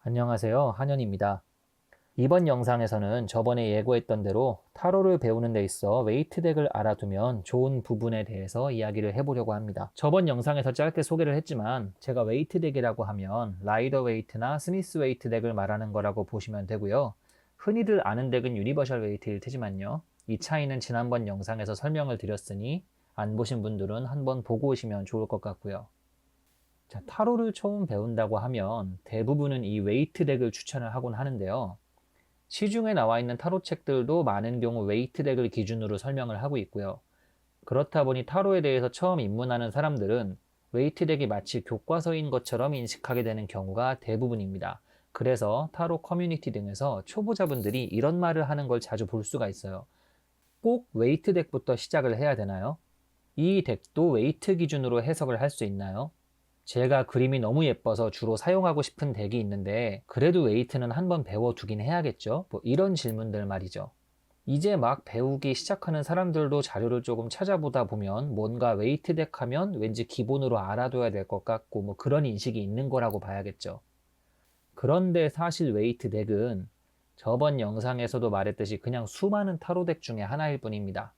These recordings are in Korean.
안녕하세요. 한현입니다. 이번 영상에서는 저번에 예고했던 대로 타로를 배우는 데 있어 웨이트 덱을 알아두면 좋은 부분에 대해서 이야기를 해보려고 합니다. 저번 영상에서 짧게 소개를 했지만 제가 웨이트 덱이라고 하면 라이더 웨이트나 스미스 웨이트 덱을 말하는 거라고 보시면 되고요. 흔히들 아는 덱은 유니버셜 웨이트일 테지만요. 이 차이는 지난번 영상에서 설명을 드렸으니 안 보신 분들은 한번 보고 오시면 좋을 것 같고요. 자, 타로를 처음 배운다고 하면 대부분은 이 웨이트 덱을 추천을 하곤 하는데요. 시중에 나와 있는 타로 책들도 많은 경우 웨이트 덱을 기준으로 설명을 하고 있고요. 그렇다 보니 타로에 대해서 처음 입문하는 사람들은 웨이트 덱이 마치 교과서인 것처럼 인식하게 되는 경우가 대부분입니다. 그래서 타로 커뮤니티 등에서 초보자분들이 이런 말을 하는 걸 자주 볼 수가 있어요. 꼭 웨이트 덱부터 시작을 해야 되나요? 이 덱도 웨이트 기준으로 해석을 할 수 있나요? 제가 그림이 너무 예뻐서 주로 사용하고 싶은 덱이 있는데 그래도 웨이트는 한번 배워두긴 해야겠죠? 뭐 이런 질문들 말이죠. 이제 막 배우기 시작하는 사람들도 자료를 조금 찾아보다 보면 뭔가 웨이트 덱 하면 왠지 기본으로 알아둬야 될 것 같고 뭐 그런 인식이 있는 거라고 봐야겠죠. 그런데 사실 웨이트 덱은 저번 영상에서도 말했듯이 그냥 수많은 타로 덱 중에 하나일 뿐입니다.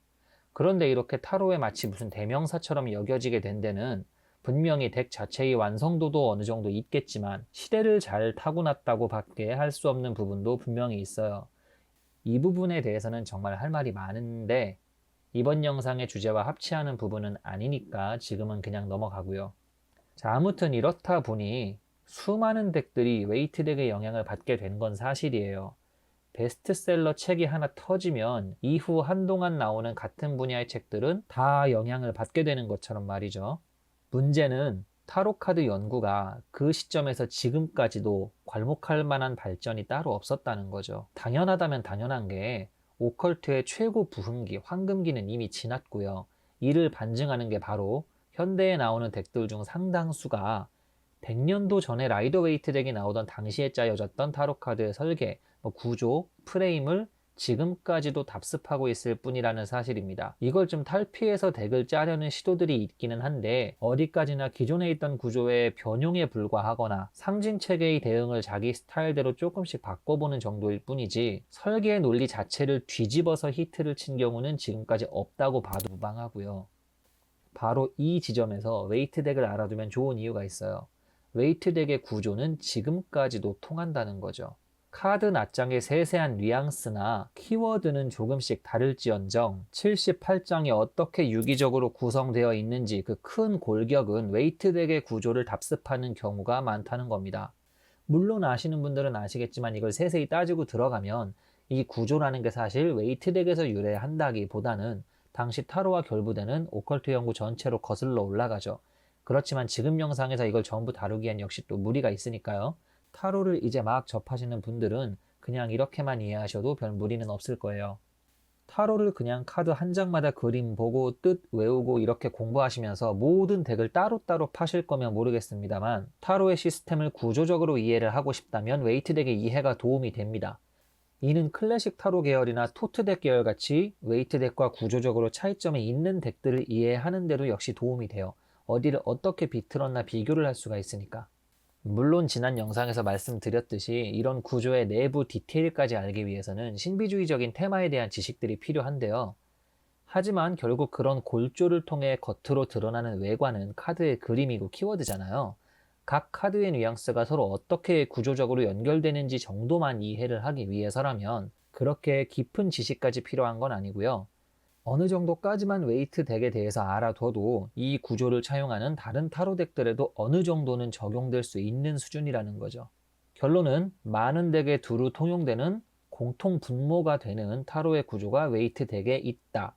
그런데 이렇게 타로에 마치 무슨 대명사처럼 여겨지게 된 데는 분명히 덱 자체의 완성도도 어느 정도 있겠지만 시대를 잘 타고났다고 밖에 할 수 없는 부분도 분명히 있어요. 이 부분에 대해서는 정말 할 말이 많은데 이번 영상의 주제와 합치하는 부분은 아니니까 지금은 그냥 넘어가고요. 자, 아무튼 이렇다 보니 수많은 덱들이 웨이트 덱의 영향을 받게 된 건 사실이에요. 베스트셀러 책이 하나 터지면 이후 한동안 나오는 같은 분야의 책들은 다 영향을 받게 되는 것처럼 말이죠. 문제는 타로카드 연구가 그 시점에서 지금까지도 괄목할 만한 발전이 따로 없었다는 거죠. 당연하다면 당연한 게 오컬트의 최고 부흥기, 황금기는 이미 지났고요. 이를 반증하는 게 바로 현대에 나오는 덱들 중 상당수가 100년도 전에 라이더 웨이트 덱이 나오던 당시에 짜여졌던 타로카드의 설계, 구조, 프레임을 지금까지도 답습하고 있을 뿐이라는 사실입니다. 이걸 좀 탈피해서 덱을 짜려는 시도들이 있기는 한데 어디까지나 기존에 있던 구조의 변형에 불과하거나 상징체계의 대응을 자기 스타일대로 조금씩 바꿔보는 정도일 뿐이지 설계의 논리 자체를 뒤집어서 히트를 친 경우는 지금까지 없다고 봐도 무방하고요. 바로 이 지점에서 웨이트 덱을 알아두면 좋은 이유가 있어요. 웨이트 덱의 구조는 지금까지도 통한다는 거죠. 카드 낱장의 세세한 뉘앙스나 키워드는 조금씩 다를지언정 78장이 어떻게 유기적으로 구성되어 있는지 그 큰 골격은 웨이트 덱의 구조를 답습하는 경우가 많다는 겁니다. 물론 아시는 분들은 아시겠지만 이걸 세세히 따지고 들어가면 이 구조라는 게 사실 웨이트 덱에서 유래한다기보다는 당시 타로와 결부되는 오컬트 연구 전체로 거슬러 올라가죠. 그렇지만 지금 영상에서 이걸 전부 다루기엔 역시 또 무리가 있으니까요. 타로를 이제 막 접하시는 분들은 그냥 이렇게만 이해하셔도 별 무리는 없을 거예요. 타로를 그냥 카드 한 장마다 그림 보고 뜻 외우고 이렇게 공부하시면서 모든 덱을 따로따로 파실 거면 모르겠습니다만 타로의 시스템을 구조적으로 이해를 하고 싶다면 웨이트 덱의 이해가 도움이 됩니다. 이는 클래식 타로 계열이나 토트 덱 계열 같이 웨이트 덱과 구조적으로 차이점이 있는 덱들을 이해하는 데도 역시 도움이 돼요. 어디를 어떻게 비틀었나 비교를 할 수가 있으니까. 물론 지난 영상에서 말씀드렸듯이 이런 구조의 내부 디테일까지 알기 위해서는 신비주의적인 테마에 대한 지식들이 필요한데요. 하지만 결국 그런 골조를 통해 겉으로 드러나는 외관은 카드의 그림이고 키워드잖아요. 각 카드의 뉘앙스가 서로 어떻게 구조적으로 연결되는지 정도만 이해를 하기 위해서라면 그렇게 깊은 지식까지 필요한 건 아니고요. 어느 정도까지만 웨이트 덱에 대해서 알아둬도 이 구조를 차용하는 다른 타로 덱들에도 어느 정도는 적용될 수 있는 수준이라는 거죠. 결론은 많은 덱에 두루 통용되는 공통 분모가 되는 타로의 구조가 웨이트 덱에 있다.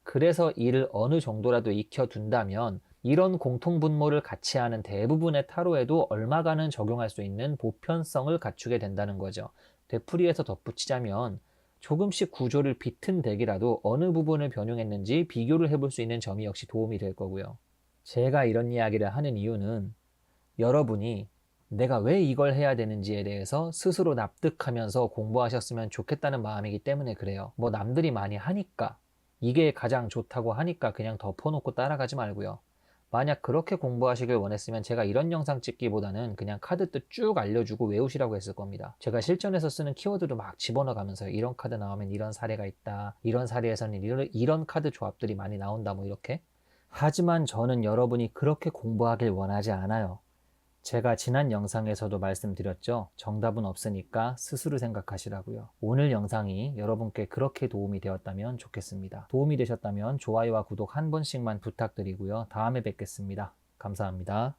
그래서 이를 어느 정도라도 익혀둔다면 이런 공통 분모를 같이 하는 대부분의 타로에도 얼마간은 적용할 수 있는 보편성을 갖추게 된다는 거죠. 되풀이해서 덧붙이자면 조금씩 구조를 비튼 덱이라도 어느 부분을 변형했는지 비교를 해볼 수 있는 점이 역시 도움이 될 거고요. 제가 이런 이야기를 하는 이유는 여러분이 내가 왜 이걸 해야 되는지에 대해서 스스로 납득하면서 공부하셨으면 좋겠다는 마음이기 때문에 그래요. 뭐 남들이 많이 하니까 이게 가장 좋다고 하니까 그냥 덮어놓고 따라가지 말고요. 만약 그렇게 공부하시길 원했으면 제가 이런 영상 찍기보다는 그냥 카드 뜻 쭉 알려주고 외우시라고 했을 겁니다. 제가 실전에서 쓰는 키워드도 막 집어넣어가면서 이런 카드 나오면 이런 사례가 있다. 이런 사례에서는 이런 카드 조합들이 많이 나온다. 뭐 이렇게. 하지만 저는 여러분이 그렇게 공부하길 원하지 않아요. 제가 지난 영상에서도 말씀드렸죠. 정답은 없으니까 스스로 생각하시라고요. 오늘 영상이 여러분께 그렇게 도움이 되었다면 좋겠습니다. 도움이 되셨다면 좋아요와 구독 한 번씩만 부탁드리고요. 다음에 뵙겠습니다. 감사합니다.